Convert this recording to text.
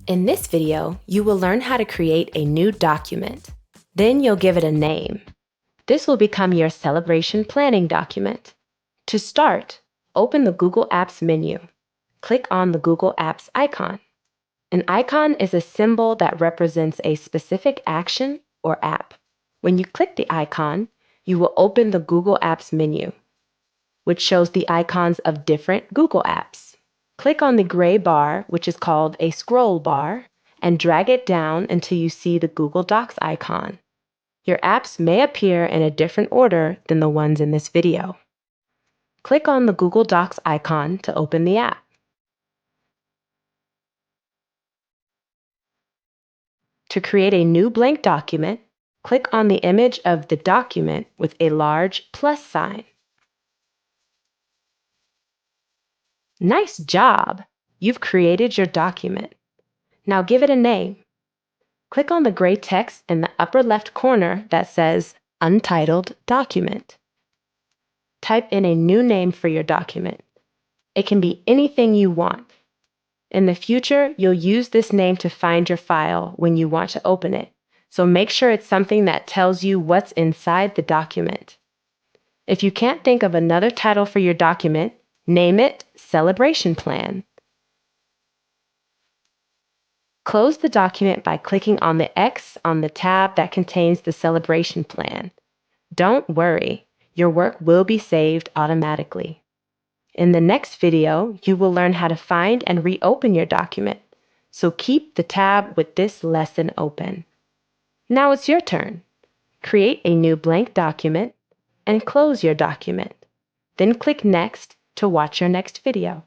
In this video, you will learn how to create a new document. Then you'll give it a name. This will become your celebration planning document. To start, open the Google Apps menu. Click on the Google Apps icon. An icon is a symbol that represents a specific action or app. When you click the icon, you will open the Google Apps menu, which shows the icons of different Google apps. Click on the gray bar, which is called a scroll bar, and drag it down until you see the Google Docs icon. Your apps may appear in a different order than the ones in this video. Click on the Google Docs icon to open the app. To create a new blank document, click on the image of the document with a large plus sign. Nice job! You've created your document. Now give it a name. Click on the gray text in the upper left corner that says Untitled Document. Type in a new name for your document. It can be anything you want. In the future, you'll use this name to find your file when you want to open it, so make sure it's something that tells you what's inside the document. If you can't think of another title for your document, name it Celebration Plan. Close the document by clicking on the X on the tab that contains the celebration plan. Don't worry, your work will be saved automatically. In the next video, you will learn how to find and reopen your document, so keep the tab with this lesson open. Now it's your turn. Create a new blank document and close your document. Then click Next to watch your next video.